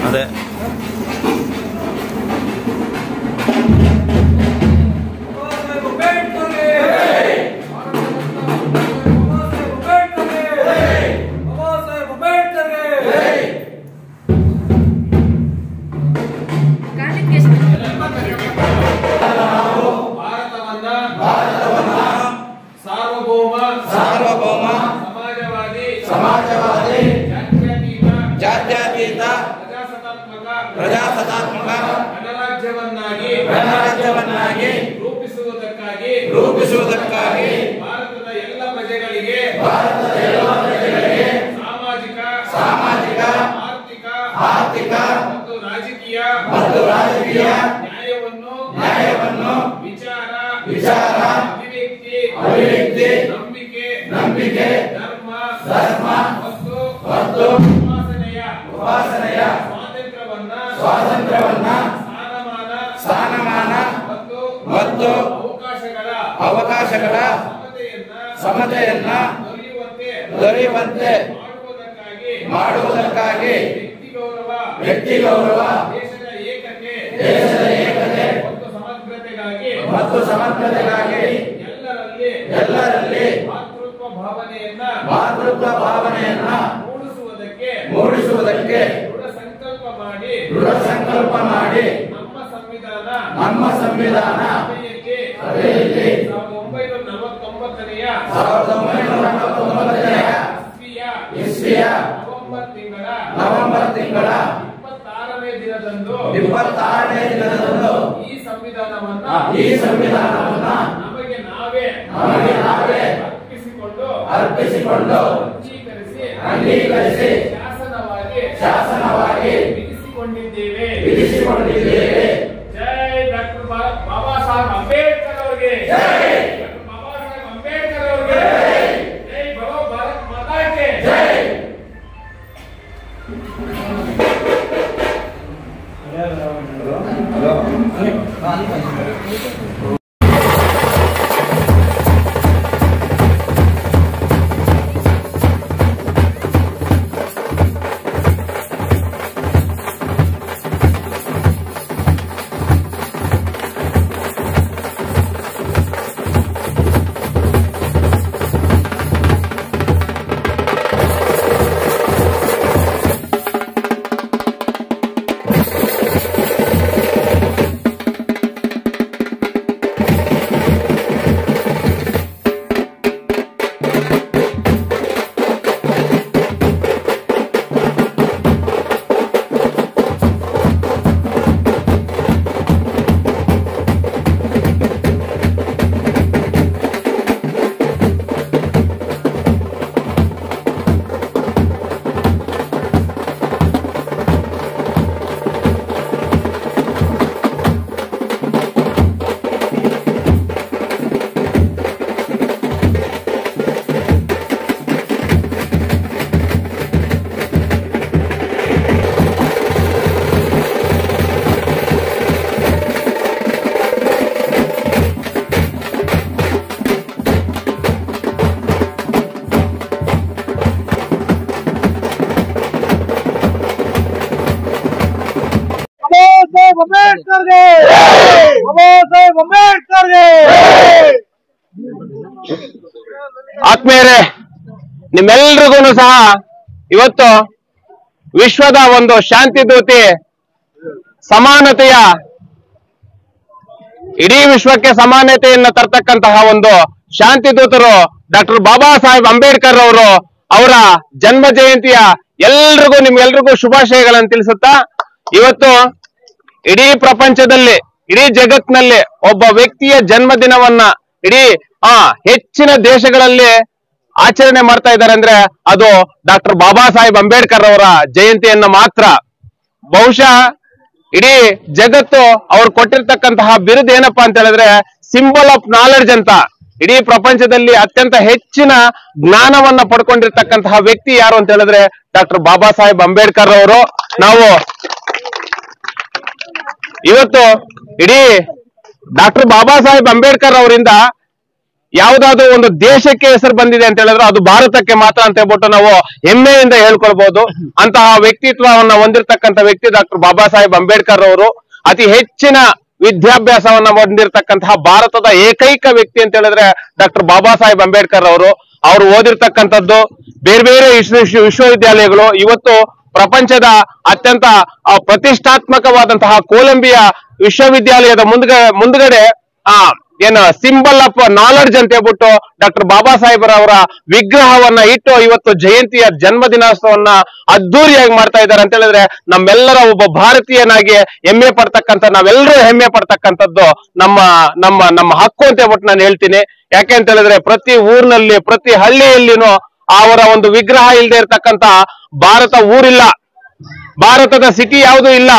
ಅದೇ ಜಾತ್ಯತೀತ ಪ್ರಜಾಸತ್ತಾತ್ಮಕ ಗಣರಾಜ್ಯವನ್ನಾಗಿ ರೂಪಿಸುವುದಕ್ಕಾಗಿ ಭಾರತದ ಎಲ್ಲ ಪ್ರಜೆಗಳಿಗೆ ಸಾಮಾಜಿಕ ಆರ್ಥಿಕ ಮತ್ತು ರಾಜಕೀಯ ನ್ಯಾಯವನ್ನು ವಿಚಾರ ಅಭಿವ್ಯಕ್ತಿ ನಂಬಿಕೆ ಧರ್ಮ ಮತ್ತು ಉಪಾಸನೆಯ ಸ್ವಾತಂತ್ರ್ಯವನ್ನ ಸ್ಥಾನಮಾನ ಮತ್ತು ಅವಕಾಶಗಳ ಸಮತೆಯನ್ನ ದೊರೆಯುವಂತೆ ಮಾಡುವುದಕ್ಕಾಗಿ ವ್ಯಕ್ತಿ ಗೌರವ ದೇಶದ ಏಕತೆ ಮತ್ತು ಸಮಗ್ರತೆಗಾಗಿ ಎಲ್ಲರಲ್ಲಿ ಮಾತೃತ್ವ ಭಾವನೆಯನ್ನ ಮೂಡಿಸುವುದಕ್ಕೆ ದೃಢ ಸಂಕಲ್ಪ ಮಾಡಿ ನಮ್ಮ ಸಂವಿಧಾನ ಸಭೆಯಲ್ಲಿ 1949ನೇ ಇಸ್ವಿಯ ನವೆಂಬರ್ ತಿಂಗಳ 26ನೇ ದಿನದಂದು ಈ ಸಂವಿಧಾನವನ್ನ ನಮಗೆ ನಾವೇ ಅರ್ಪಿಸಿಕೊಂಡು ಅಂಗೀಕರಿಸಿ ಶಾಸನವಾಗಿ ವಿಧಿಸಿಕೊಂಡಿದ್ದೇವೆ. ಜೈ ಡಾಕ್ಟರ್ ಬಾಬಾ ಸಾಹೇಬ್ ಅಂಬೇಡ್ಕರ್ ಅವರಿಗೆ, ಜೈ ಡಾಕ್ಟರ್ ಬಾಬಾ ಸಾಹೇಬ್ ಅಂಬೇಡ್ಕರ್ ಅವರಿಗೆ, ಜೈ ಭಗವ ಭಾರತ್ ಮಾತಾ ಕಿ ಜೈ. ಆತ್ಮೀಯರೇ, ನಿಮ್ಮೆಲ್ರಿಗೂ ಸಹ ಇವತ್ತು ವಿಶ್ವದ ಒಂದು ಶಾಂತಿ ದೂತಿ, ಸಮಾನತೆಯ ಇಡೀ ವಿಶ್ವಕ್ಕೆ ಸಮಾನತೆಯನ್ನು ತರ್ತಕ್ಕಂತಹ ಒಂದು ಶಾಂತಿ ದೂತರು ಡಾಕ್ಟರ್ ಬಾಬಾ ಸಾಹೇಬ್ ಅಂಬೇಡ್ಕರ್ ಅವರು, ಅವರ ಜನ್ಮ ಜಯಂತಿಯ ನಿಮ್ಗೆಲ್ರಿಗೂ ಶುಭಾಶಯಗಳನ್ನು ತಿಳಿಸುತ್ತಾ, ಇವತ್ತು ಇಡೀ ಪ್ರಪಂಚದಲ್ಲಿ, ಇಡೀ ಜಗತ್ತಿನಲ್ಲಿ ಒಬ್ಬ ವ್ಯಕ್ತಿಯ ಜನ್ಮದಿನವನ್ನ ಇಡೀ ಹೆಚ್ಚಿನ ದೇಶಗಳಲ್ಲಿ ಆಚರಣೆ ಮಾಡ್ತಾ ಇದ್ದಾರೆ ಅಂದ್ರೆ ಅದು ಡಾಕ್ಟರ್ ಬಾಬಾ ಸಾಹೇಬ್ ಅಂಬೇಡ್ಕರ್ ಅವರ ಜಯಂತಿಯನ್ನ ಮಾತ್ರ. ಬಹುಶಃ ಇಡೀ ಜಗತ್ತು ಅವ್ರು ಕೊಟ್ಟಿರ್ತಕ್ಕಂತಹ ಬಿರುದು ಏನಪ್ಪಾ ಅಂತ ಹೇಳಿದ್ರೆ ಸಿಂಬಲ್ ಆಫ್ ನಾಲೆಡ್ಜ್ ಅಂತ. ಇಡೀ ಪ್ರಪಂಚದಲ್ಲಿ ಅತ್ಯಂತ ಹೆಚ್ಚಿನ ಜ್ಞಾನವನ್ನ ಪಡ್ಕೊಂಡಿರ್ತಕ್ಕಂತಹ ವ್ಯಕ್ತಿ ಯಾರು ಅಂತ ಹೇಳಿದ್ರೆ ಡಾಕ್ಟರ್ ಬಾಬಾ ಸಾಹೇಬ್ ಅಂಬೇಡ್ಕರ್ ಅವರು. ನಾವು ಇವತ್ತು ಇಡೀ ಡಾಕ್ಟರ್ ಬಾಬಾ ಸಾಹೇಬ್ ಅಂಬೇಡ್ಕರ್ ಅವರಿಂದ ಯಾವ್ದಾದ್ರು ಒಂದು ದೇಶಕ್ಕೆ ಹೆಸರು ಬಂದಿದೆ ಅಂತ ಹೇಳಿದ್ರೆ ಅದು ಭಾರತಕ್ಕೆ ಮಾತ್ರ ಅಂತ ಹೇಳ್ಬಿಟ್ಟು ನಾವು ಹೆಮ್ಮೆಯಿಂದ ಹೇಳ್ಕೊಳ್ಬಹುದು. ಅಂತಹ ವ್ಯಕ್ತಿತ್ವವನ್ನ ಹೊಂದಿರತಕ್ಕಂತ ವ್ಯಕ್ತಿ ಡಾಕ್ಟರ್ ಬಾಬಾ ಸಾಹೇಬ್ ಅಂಬೇಡ್ಕರ್ ಅವರು. ಅತಿ ಹೆಚ್ಚಿನ ವಿದ್ಯಾಭ್ಯಾಸವನ್ನ ಹೊಂದಿರತಕ್ಕಂತಹ ಭಾರತದ ಏಕೈಕ ವ್ಯಕ್ತಿ ಅಂತ ಹೇಳಿದ್ರೆ ಡಾಕ್ಟರ್ ಬಾಬಾ ಸಾಹೇಬ್ ಅಂಬೇಡ್ಕರ್ ಅವರು. ಅವರು ಓದಿರ್ತಕ್ಕಂಥದ್ದು ಬೇರೆ ಬೇರೆ ವಿಶ್ವವಿದ್ಯಾಲಯಗಳು. ಇವತ್ತು ಪ್ರಪಂಚದ ಅತ್ಯಂತ ಪ್ರತಿಷ್ಠಾತ್ಮಕವಾದಂತಹ ಕೊಲಂಬಿಯಾ ವಿಶ್ವವಿದ್ಯಾಲಯದ ಮುಂದ್ಗಡೆ ಏನು ಸಿಂಬಲ್ ಆಫ್ ನಾಲೆಡ್ಜ್ ಅಂತ ಹೇಳ್ಬಿಟ್ಟು ಡಾಕ್ಟರ್ ಬಾಬಾ ಸಾಹೇಬರವರ ವಿಗ್ರಹವನ್ನ ಇಟ್ಟು ಇವತ್ತು ಜಯಂತಿಯ ಜನ್ಮದಿನೋತ್ಸವನ್ನ ಅದ್ದೂರಿಯಾಗಿ ಮಾಡ್ತಾ ಇದ್ದಾರೆ ಅಂತ ಹೇಳಿದ್ರೆ ನಮ್ಮೆಲ್ಲರ ಒಬ್ಬ ಭಾರತೀಯನಾಗಿ ಹೆಮ್ಮೆ ಪಡ್ತಕ್ಕಂಥ ನಾವೆಲ್ಲರೂ ಹೆಮ್ಮೆ ಪಡ್ತಕ್ಕಂಥದ್ದು ನಮ್ಮ ನಮ್ಮ ನಮ್ಮ ಹಕ್ಕು ಅಂತ ಹೇಳ್ಬಿಟ್ಟು ನಾನು ಹೇಳ್ತೀನಿ. ಯಾಕೆ ಅಂತ ಹೇಳಿದ್ರೆ ಪ್ರತಿ ಊರಿನಲ್ಲಿ ಪ್ರತಿ ಹಳ್ಳಿಯಲ್ಲಿನೂ ಅವರ ಒಂದು ವಿಗ್ರಹ ಇಲ್ಲದೆ ಇರ್ತಕ್ಕಂಥ ಭಾರತ ಊರಿಲ್ಲ, ಭಾರತದ ಸಿಟಿ ಯಾವುದೂ ಇಲ್ಲ.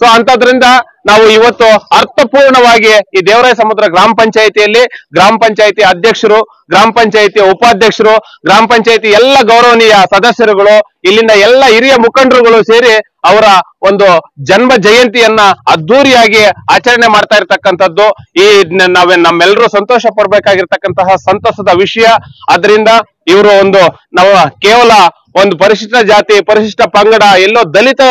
ಸೊ ಅಂತದ್ರಿಂದ ನಾವು ಇವತ್ತು ಅರ್ಥಪೂರ್ಣವಾಗಿ ಈ ದೇವರಾಯ ಸಮುದ್ರ ಗ್ರಾಮ ಪಂಚಾಯಿತಿಯಲ್ಲಿ ಗ್ರಾಮ ಪಂಚಾಯಿತಿ ಅಧ್ಯಕ್ಷರು, ಗ್ರಾಮ ಪಂಚಾಯಿತಿ ಉಪಾಧ್ಯಕ್ಷರು, ಗ್ರಾಮ ಪಂಚಾಯಿತಿ ಎಲ್ಲ ಗೌರವನೀಯ ಸದಸ್ಯರುಗಳು, ಇಲ್ಲಿಂದ ಎಲ್ಲ ಹಿರಿಯ ಮುಖಂಡರುಗಳು ಸೇರಿ ಅವರ ಒಂದು ಜನ್ಮ ಜಯಂತಿಯನ್ನ ಅದ್ದೂರಿಯಾಗಿ ಆಚರಣೆ ಮಾಡ್ತಾ ಇರ್ತಕ್ಕಂಥದ್ದು ಈ ನಮ್ಮೆಲ್ಲರೂ ಸಂತೋಷ ಪಡ್ಬೇಕಾಗಿರ್ತಕ್ಕಂತಹ ಸಂತಸದ ವಿಷಯ. ಅದರಿಂದ ಇವರು ನಾವು ಕೇವಲ ಒಂದು ಪರಿಶಿಷ್ಟ ಜಾತಿ ಪರಿಶಿಷ್ಟ ಪಂಗಡ ಎಲ್ಲೋ ದಲಿತ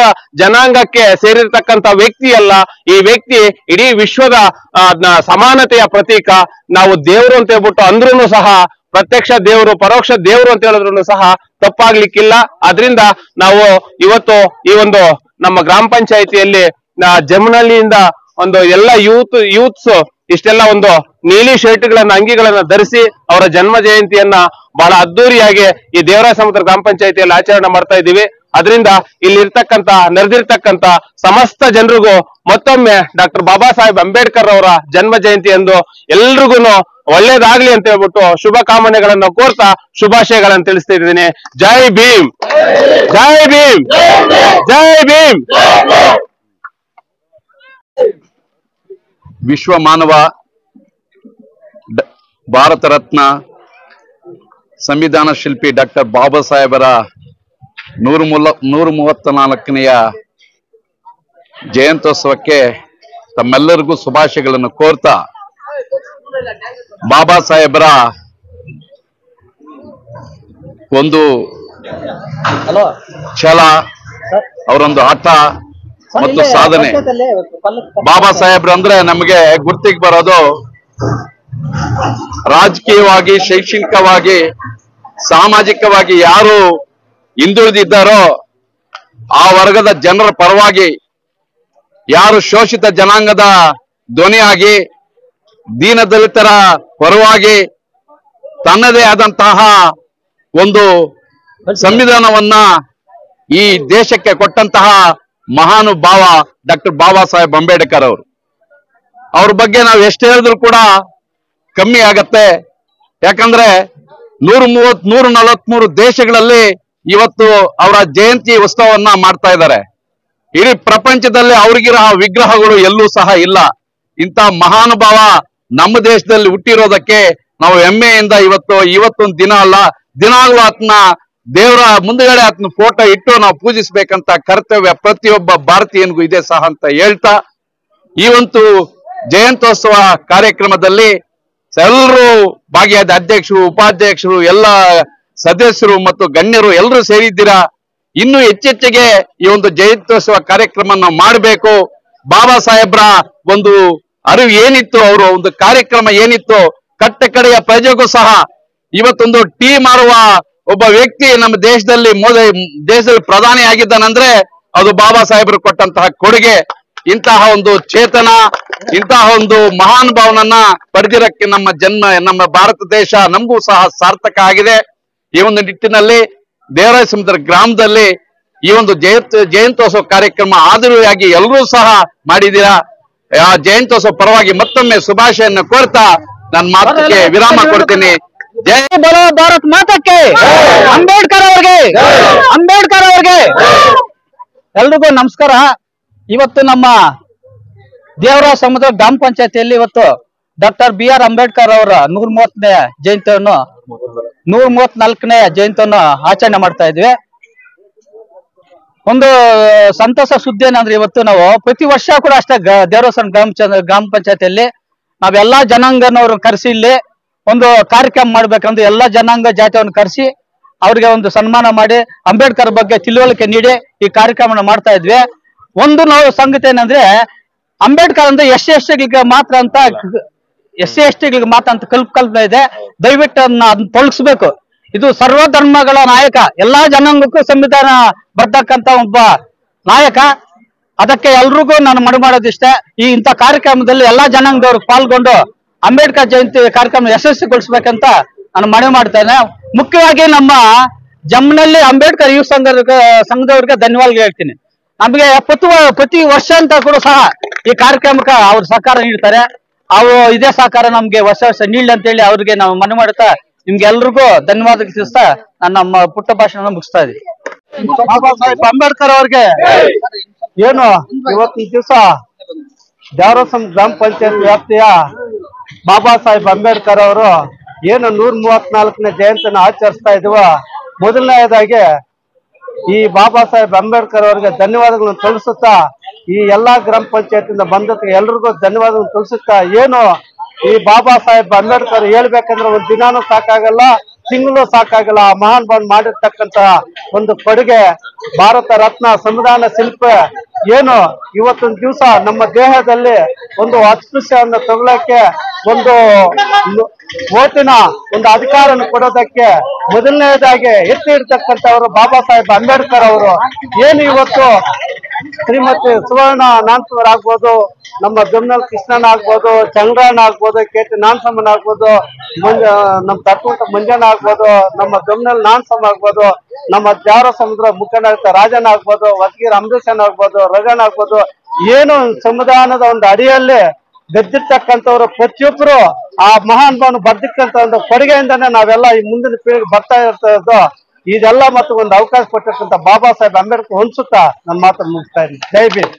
ಜನಾಂಗಕ್ಕೆ ಸೇರಿರ್ತಕ್ಕಂಥ ವ್ಯಕ್ತಿ ಅಲ್ಲ. ಈ ವ್ಯಕ್ತಿ ಇಡೀ ವಿಶ್ವದ ಸಮಾನತೆಯ ಪ್ರತೀಕ. ನಾವು ದೇವರು ಅಂತ ಹೇಳ್ಬಿಟ್ಟು ಅಂದ್ರೂ ಸಹ ಪ್ರತ್ಯಕ್ಷ ದೇವರು ಪರೋಕ್ಷ ದೇವರು ಅಂತ ಹೇಳಿದ್ರು ಸಹ ತಪ್ಪಾಗ್ಲಿಕ್ಕಿಲ್ಲ. ಅದರಿಂದ ನಾವು ಇವತ್ತು ಈ ಒಂದು ನಮ್ಮ ಗ್ರಾಮ ಪಂಚಾಯಿತಿಯಲ್ಲಿ ಜಮನಹಳ್ಳಿಯಿಂದ ಎಲ್ಲ ಯೂತ್ಸ್ ಇಷ್ಟೆಲ್ಲ ನೀಲಿ ಶರ್ಟ್ಗಳನ್ನ ಅಂಗಿಗಳನ್ನ ಧರಿಸಿ ಅವರ ಜನ್ಮ ಜಯಂತಿಯನ್ನ ಬಹಳ ಅದ್ದೂರಿಯಾಗಿ ಈ ದೇವರಾಯ ಸಮುದ್ರ ಗ್ರಾಮ ಪಂಚಾಯಿತಿಯಲ್ಲಿ ಆಚರಣೆ ಮಾಡ್ತಾ ಇದ್ದೀವಿ. ಅದರಿಂದ ಇಲ್ಲಿ ನೆರೆದಿರ್ತಕ್ಕಂಥ ಸಮಸ್ತ ಜನರಿಗೂ ಮತ್ತೊಮ್ಮೆ ಡಾಕ್ಟರ್ ಬಾಬಾ ಸಾಹೇಬ್ ಅಂಬೇಡ್ಕರ್ ಅವರ ಜನ್ಮ ಜಯಂತಿ ಎಂದು ಎಲ್ರಿಗೂ ಒಳ್ಳೇದಾಗ್ಲಿ ಅಂತ ಹೇಳ್ಬಿಟ್ಟು ಶುಭ ಕಾಮನೆಗಳನ್ನು ಕೋರ್ತಾ ಶುಭಾಶಯಗಳನ್ನು ತಿಳಿಸ್ತಾ ಇದ್ದೀನಿ. ಜೈ ಭೀಮ್, ಜೈ ಭೀಮ್, ಜೈ ಭೀಮ್. ವಿಶ್ವ ಮಾನವ ಭಾರತ ರತ್ನ ಸಂವಿಧಾನ ಶಿಲ್ಪಿ ಡಾಕ್ಟರ್ ಬಾಬಾ ಸಾಹೇಬರ 134ನೆಯ ಜಯಂತ್ಯೋತ್ಸವಕ್ಕೆ ತಮ್ಮೆಲ್ಲರಿಗೂ ಶುಭಾಶಯಗಳನ್ನು ಕೋರ್ತಾ, ಬಾಬಾ ಸಾಹೇಬರ ಒಂದು ಛಲ, ಅವರೊಂದು ಹಠ ಮತ್ತು ಸಾಧನೆ. ಬಾಬಾ ಸಾಹೇಬ್ರು ಅಂದ್ರೆ ನಮಗೆ ಗುರ್ತಿಗೆ ಬರೋದು ರಾಜಕೀಯವಾಗಿ, ಶೈಕ್ಷಣಿಕವಾಗಿ, ಸಾಮಾಜಿಕವಾಗಿ ಯಾರು ಹಿಂದುಳಿದಿದ್ದಾರೋ ಆ ವರ್ಗದ ಜನರ ಪರವಾಗಿ, ಯಾರು ಶೋಷಿತ ಜನಾಂಗದ ಧ್ವನಿಯಾಗಿ, ದೀನದಲಿತರ ಪರವಾಗಿ ತನ್ನದೇ ಆದಂತಹ ಒಂದು ಸಂವಿಧಾನವನ್ನ ಈ ದೇಶಕ್ಕೆ ಕೊಟ್ಟಂತಹ ಮಹಾನುಭಾವ ಡಾಕ್ಟರ್ ಬಾಬಾ ಸಾಹೇಬ್ ಅಂಬೇಡ್ಕರ್ ಅವರು. ಅವ್ರ ಬಗ್ಗೆ ನಾವು ಎಷ್ಟು ಹೇಳಿದ್ರು ಕೂಡ ಕಮ್ಮಿ ಆಗತ್ತೆ. ಯಾಕಂದ್ರೆ 143 ದೇಶಗಳಲ್ಲಿ ಇವತ್ತು ಅವರ ಜಯಂತಿ ಉತ್ಸವವನ್ನ ಮಾಡ್ತಾ ಇದ್ದಾರೆ. ಇಡೀ ಪ್ರಪಂಚದಲ್ಲಿ ಅವ್ರಿಗಿರೋ ವಿಗ್ರಹಗಳು ಎಲ್ಲೂ ಸಹ ಇಲ್ಲ. ಇಂಥ ಮಹಾನುಭಾವ ನಮ್ಮ ದೇಶದಲ್ಲಿ ಹುಟ್ಟಿರೋದಕ್ಕೆ ನಾವು ಹೆಮ್ಮೆಯಿಂದ ಇವತ್ತೊಂದು ದಿನ ಅಲ್ಲ, ದಿನಾಗ್ಲೂ ಆತನ ದೇವರ ಮುಂದುಗಡೆ ಆತನ ಫೋಟೋ ಇಟ್ಟು ನಾವು ಪೂಜಿಸ್ಬೇಕಂತ ಕರ್ತವ್ಯ ಪ್ರತಿಯೊಬ್ಬ ಭಾರತೀಯನಿಗೂ ಇದೆ ಸಹ ಅಂತ ಹೇಳ್ತಾ, ಈ ಒಂದು ಜಯಂತ್ಯೋತ್ಸವ ಕಾರ್ಯಕ್ರಮದಲ್ಲಿ ಎಲ್ಲರೂ ಭಾಗಿಯಾದ ಅಧ್ಯಕ್ಷರು, ಉಪಾಧ್ಯಕ್ಷರು, ಎಲ್ಲ ಸದಸ್ಯರು ಮತ್ತು ಗಣ್ಯರು ಎಲ್ಲರೂ ಸೇರಿದ್ದೀರಾ. ಇನ್ನು ಹೆಚ್ಚೆಚ್ಚಿಗೆ ಈ ಒಂದು ಜಯಂತ್ಯೋತ್ಸವ ಕಾರ್ಯಕ್ರಮ ನಾವು ಮಾಡಬೇಕು. ಬಾಬಾ ಸಾಹೇಬ್ರ ಒಂದು ಅರಿವು ಏನಿತ್ತು, ಅವರು ಒಂದು ಕಾರ್ಯಕ್ರಮ ಏನಿತ್ತು, ಕಟ್ಟ ಕಡೆಯ ಪ್ರಜೆಗೂ ಸಹ ಇವತ್ತೊಂದು ಟೀ ಮಾರುವ ಒಬ್ಬ ವ್ಯಕ್ತಿ ನಮ್ಮ ದೇಶದಲ್ಲಿ ಪ್ರಧಾನಿ ಆಗಿದ್ದಾನಂದ್ರೆ ಅದು ಬಾಬಾ ಸಾಹೇಬರು ಕೊಟ್ಟಂತಹ ಕೊಡುಗೆ. ಇಂತಹ ಒಂದು ಚೇತನ, ಇಂತಹ ಒಂದು ಮಹಾನ್ ಭಾವನನ್ನ ಪಡೆದಿರಕ್ಕೆ ನಮ್ಮ ಭಾರತ ದೇಶ ನಮಗೂ ಸಹ ಸಾರ್ಥಕ ಆಗಿದೆ. ಈ ಒಂದು ನಿಟ್ಟಿನಲ್ಲಿ ದೇವರಾಯ ಸಮುದ್ರ ಗ್ರಾಮದಲ್ಲಿ ಈ ಒಂದು ಜಯಂತ್ಯೋತ್ಸವ ಕಾರ್ಯಕ್ರಮ ಆದರವಾಗಿ ಎಲ್ಲರೂ ಸಹ ಮಾಡಿದ್ದೀರಾ. ಆ ಜಯಂತ್ಯೋತ್ಸವ ಪರವಾಗಿ ಮತ್ತೊಮ್ಮೆ ಶುಭಾಶಯವನ್ನು ಕೋರ್ತಾ ನನ್ನ ಮಾತಿಗೆ ವಿರಾಮ ಕೊಡ್ತೀನಿ. ಜೈ ಬಲೋ ಭಾರತ್ ಮಾತಕ್ಕೆ, ಅಂಬೇಡ್ಕರ್ ಅವ್ರಿಗೆ ಎಲ್ರಿಗೂ ನಮಸ್ಕಾರ. ಇವತ್ತು ನಮ್ಮ ದೇವರಾಯ ಸಮುದ್ರ ಗ್ರಾಮ ಪಂಚಾಯತಿಯಲ್ಲಿ ಇವತ್ತು ಡಾಕ್ಟರ್ BR ಅಂಬೇಡ್ಕರ್ ಅವರ 134ನೇ ಜಯಂತಿಯನ್ನು ಆಚರಣೆ ಮಾಡ್ತಾ ಇದ್ವಿ. ಒಂದು ಸಂತಸ ಸುದ್ದಿ ಏನಂದ್ರೆ ಇವತ್ತು ನಾವು ಪ್ರತಿ ವರ್ಷ ಕೂಡ ಅಷ್ಟೇ ದೇವರಾಯ ಗ್ರಾಮ ಪಂಚಾಯತಿಯಲ್ಲಿ ನಾವೆಲ್ಲಾ ಜನಾಂಗನವರು ಕರೆಸಿ ಇಲ್ಲಿ ಒಂದು ಕಾರ್ಯಕ್ರಮ ಮಾಡ್ಬೇಕಂದ್ರೆ ಎಲ್ಲಾ ಜನಾಂಗ ಜಾತಿಯನ್ನು ಕರೆಸಿ ಅವ್ರಿಗೆ ಒಂದು ಸನ್ಮಾನ ಮಾಡಿ ಅಂಬೇಡ್ಕರ್ ಬಗ್ಗೆ ತಿಳುವಳಿಕೆ ನೀಡಿ ಈ ಕಾರ್ಯಕ್ರಮ ಮಾಡ್ತಾ ಇದ್ವಿ. ಒಂದು ನಾವು ಸಂಗತಿ ಏನಂದ್ರೆ ಅಂಬೇಡ್ಕರ್ ಅಂದ್ರೆ ಎಸ್ ಟಿಗಳಿಗೆ ಮಾತ್ರ ಅಂತ ಎಸ್ ಟಿಗಳಿಗೆ ಮಾತ್ರ ಅಂತ ಕಲ್ಪನೆ ಇದೆ. ದಯವಿಟ್ಟು ಅದನ್ನ ತೊಳಗಿಸ್ಬೇಕು. ಇದು ಸರ್ವ ಧರ್ಮಗಳ ನಾಯಕ, ಎಲ್ಲಾ ಜನಾಂಗಕ್ಕೂ ಸಂವಿಧಾನ ಬರ್ತಕ್ಕಂತ ಒಬ್ಬ ನಾಯಕ. ಅದಕ್ಕೆ ಎಲ್ರಿಗೂ ನಾನು ಮನವಿ ಮಾಡೋದಿಷ್ಟ, ಇಂಥ ಕಾರ್ಯಕ್ರಮದಲ್ಲಿ ಎಲ್ಲಾ ಜನಾಂಗದವ್ರು ಪಾಲ್ಗೊಂಡು ಅಂಬೇಡ್ಕರ್ ಜಯಂತಿ ಕಾರ್ಯಕ್ರಮ ಯಶಸ್ವಿಗೊಳಿಸ್ಬೇಕಂತ ನಾನು ಮನವಿ ಮಾಡ್ತೇನೆ. ಮುಖ್ಯವಾಗಿ ನಮ್ಮ ಜಮ್ಮನಲ್ಲಿ ಅಂಬೇಡ್ಕರ್ ಯುವ ಸಂಘದವ್ರಿಗೆ ಧನ್ಯವಾದ ಹೇಳ್ತೀನಿ. ನಮಗೆ ಪ್ರತಿ ವರ್ಷ ಅಂತ ಕೂಡ ಸಹ ಈ ಕಾರ್ಯಕ್ರಮಕ್ಕೆ ಅವ್ರು ಸಹಕಾರ ನೀಡ್ತಾರೆ. ಅವು ಇದೇ ಸಹಕಾರ ನಮ್ಗೆ ವರ್ಷ ನೀಡ್ಲಿ ಅಂತ ಹೇಳಿ ಅವ್ರಿಗೆ ನಾವು ಮನವಿ ಮಾಡ್ತಾ ನಿಮ್ಗೆ ಎಲ್ರಿಗೂ ಧನ್ಯವಾದ ತಿಳಿಸ್ತಾ ನಾನು ನಮ್ಮ ಪುಟ್ಟ ಭಾಷಣ ಮುಗಿಸ್ತಾ ಇದ್ದೀನಿ. ಬಾಬಾ ಸಾಹೇಬ್ ಅಂಬೇಡ್ಕರ್ ಅವ್ರಿಗೆ ಏನು ಇವತ್ತು ಈ ದಿವಸ ದ್ಯಾವರಸಂ ಗ್ರಾಮ ಪಂಚಾಯತ್ ವ್ಯಾಪ್ತಿಯ ಬಾಬಾ ಸಾಹೇಬ್ ಅಂಬೇಡ್ಕರ್ ಅವರು ಏನು 134ನೇ ಜಯಂತಿನ ಆಚರಿಸ್ತಾ ಇದ್ವ. ಮೊದಲನೆಯದಾಗಿ ಈ ಬಾಬಾ ಸಾಹೇಬ್ ಅಂಬೇಡ್ಕರ್ ಅವರಿಗೆ ಧನ್ಯವಾದಗಳನ್ನು ತಿಳಿಸುತ್ತಾ ಈ ಎಲ್ಲಾ ಗ್ರಾಮ ಪಂಚಾಯತಿಂದ ಬಂದಕ್ಕೆ ಎಲ್ರಿಗೂ ಧನ್ಯವಾದಗಳನ್ನು ತಿಳಿಸುತ್ತಾ, ಏನು ಈ ಬಾಬಾ ಸಾಹೇಬ್ ಅಂಬೇಡ್ಕರ್ ಹೇಳ್ಬೇಕಂದ್ರೆ ಒಂದು ದಿನಾನೂ ಸಾಕಾಗಲ್ಲ, ತಿಂಗಳು ಸಾಕಾಗಲ್ಲ. ಮಹಾನ್ ಭಾನ್ ಮಾಡಿರ್ತಕ್ಕಂತ ಒಂದು ಕೊಡುಗೆ, ಭಾರತ ರತ್ನ, ಸಂವಿಧಾನ ಶಿಲ್ಪ ಏನು ಇವತ್ತೊಂದು ದಿವಸ ನಮ್ಮ ದೇಹದಲ್ಲಿ ಒಂದು ಅಸ್ಪೃಶ್ಯವನ್ನು ತಗೊಳ್ಳಕ್ಕೆ, ಒಂದು ಓಟಿನ ಒಂದು ಅಧಿಕಾರವನ್ನು ಕೊಡೋದಕ್ಕೆ ಮೊದಲನೇದಾಗಿ ಎತ್ತಿ ಇಡ್ತಕ್ಕಂಥವ್ರು ಬಾಬಾ ಸಾಹೇಬ್ ಅಂಬೇಡ್ಕರ್ ಅವರು. ಏನು ಇವತ್ತು ಶ್ರೀಮತಿ ಸುವರ್ಣ ನಾನ್ಸವರ್ ಆಗ್ಬೋದು, ನಮ್ಮ ಜಮ್ನಲ್ ಕೃಷ್ಣನ್ ಆಗ್ಬೋದು, ಚಂದ್ರಣ್ಣ ಆಗ್ಬೋದು, KT ನಾನ್ಸಮ್ಮನ್ ಆಗ್ಬೋದು, ನಮ್ಮ ತತ್ವಂತ ಮಂಜಣ್ಣ ಆಗ್ಬೋದು, ನಮ್ಮ ಜಮ್ನಲ್ ನಾನ್ಸಮ್ ಆಗ್ಬೋದು, ನಮ್ಮ ದ್ಯಾವರ ಸಮುದ್ರ ಮುಖಂಡ ರಾಜಣ್ಣ ಆಗ್ಬೋದು, ವಸಗೀರ್ ಅಂಬರೀಷನ್ ಆಗ್ಬೋದು, ರಗಣ್ಣ ಆಗ್ಬೋದು, ಏನು ಸಂವಿಧಾನದ ಒಂದು ಅಡಿಯಲ್ಲಿ ಗೆದ್ದಿರ್ತಕ್ಕಂಥವ್ರು ಪ್ರತಿಯೊಬ್ಬರು ಆ ಮಹಾನ್ ಭಾವನ ಬರ್ದಿಕ್ಕಂತ ಒಂದು ಕೊಡುಗೆಯಿಂದಾನೇ ನಾವೆಲ್ಲ ಈ ಮುಂದಿನ ಪೀಳಿಗೆ ಬರ್ತಾ ಇರ್ತದ್ದು. ಇದೆಲ್ಲ ಮತ್ತು ಒಂದು ಅವಕಾಶ ಕೊಟ್ಟಿರ್ತಕ್ಕಂಥ ಬಾಬಾ ಸಾಹೇಬ್ ಅಂಬೇಡ್ಕರ್ ಹೊಂದಿಸುತ್ತಾ ನನ್ನ ಮಾತನ್ನು ಮುಗಿಸ್ತಾ ಇದ್ದೀನಿ. ಜೈ ಭೀಮ್.